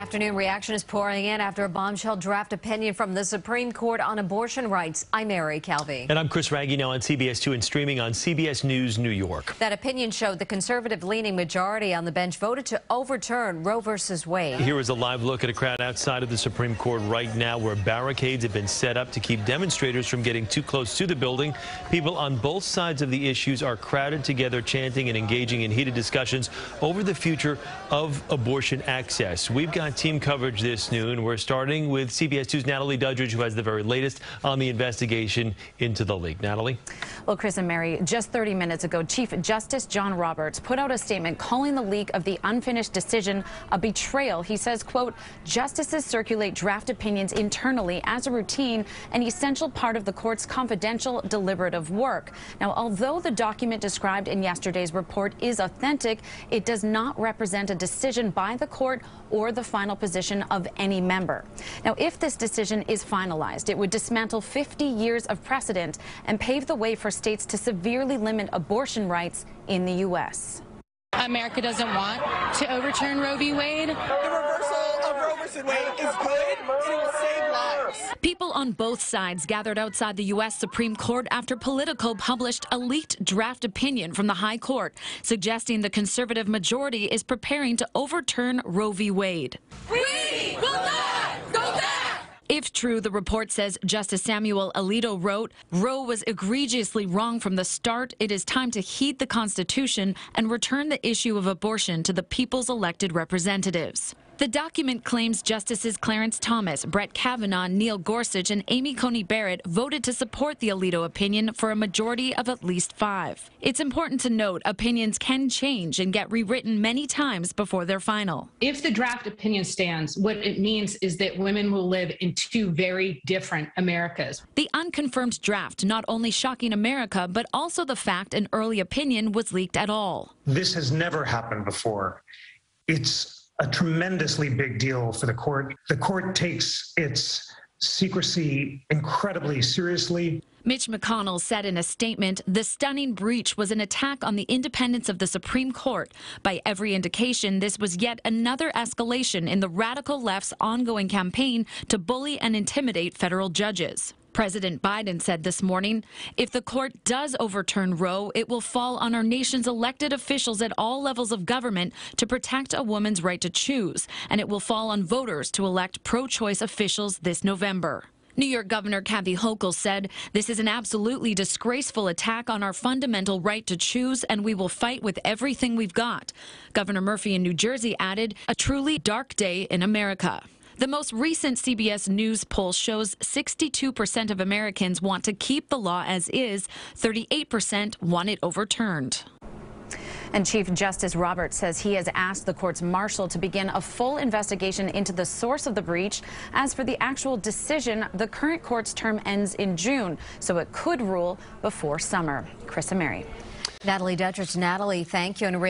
Afternoon reaction is pouring in after a bombshell draft opinion from the Supreme Court on abortion rights. I'm Mary Calvi. And I'm Chris Raggi, now on CBS 2 and streaming on CBS News New York. That opinion showed the conservative-leaning majority on the bench voted to overturn Roe versus Wade. Here is a live look at a crowd outside of the Supreme Court right now where barricades have been set up to keep demonstrators from getting too close to the building. People on both sides of the issues are crowded together, chanting and engaging in heated discussions over the future of abortion access. We've got team coverage this noon. We're starting with CBS 2's Natalie Duddridge, who has the very latest on the investigation into the leak. Natalie? Well, Chris and Mary, just 30 minutes ago, Chief Justice John Roberts put out a statement calling the leak of the unfinished decision a betrayal. He says, quote, justices circulate draft opinions internally as a routine, an essential part of the court's confidential deliberative work. Now, although the document described in yesterday's report is authentic, it does not represent a decision by the court or the final position of any member. Now, if this decision is finalized, it would dismantle 50 years of precedent and pave the way for states to severely limit abortion rights in the U.S. America doesn't want to overturn Roe v. Wade. The reversal of Roe v. Wade is good, and it will save lives. People on both sides gathered outside the U.S. Supreme Court after Politico published a leaked draft opinion from the High Court, suggesting the conservative majority is preparing to overturn Roe v. Wade. We will not go back! If true, the report says Justice Samuel Alito wrote, Roe was egregiously wrong from the start. It is time to heed the Constitution and return the issue of abortion to the people's elected representatives. The document claims Justices Clarence Thomas, Brett Kavanaugh, Neil Gorsuch, and Amy Coney Barrett voted to support the Alito opinion for a majority of at least 5. It's important to note opinions can change and get rewritten many times before they're final. If the draft opinion stands, what it means is that women will live in two very different Americas. The unconfirmed draft not only shocking America, but also the fact an early opinion was leaked at all. This has never happened before. It's a tremendously big deal for the court. The court takes its secrecy incredibly seriously. Mitch McConnell said in a statement, the stunning breach was an attack on the independence of the Supreme Court. By every indication, this was yet another escalation in the radical left's ongoing campaign to bully and intimidate federal judges. President Biden said this morning, if the court does overturn Roe, it will fall on our nation's elected officials at all levels of government to protect a woman's right to choose, and it will fall on voters to elect pro-choice officials this November. New York Governor Kathy Hochul said, this is an absolutely disgraceful attack on our fundamental right to choose, and we will fight with everything we've got. Governor Murphy in New Jersey added, a truly dark day in America. The most recent CBS News poll shows 62% of Americans want to keep the law as is, 38% want it overturned. And Chief Justice Roberts says he has asked the court's marshal to begin a full investigation into the source of the breach. As for the actual decision, the current court's term ends in June, so it could rule before summer. Chris and Mary. Natalie Duddridge. Natalie, thank you. And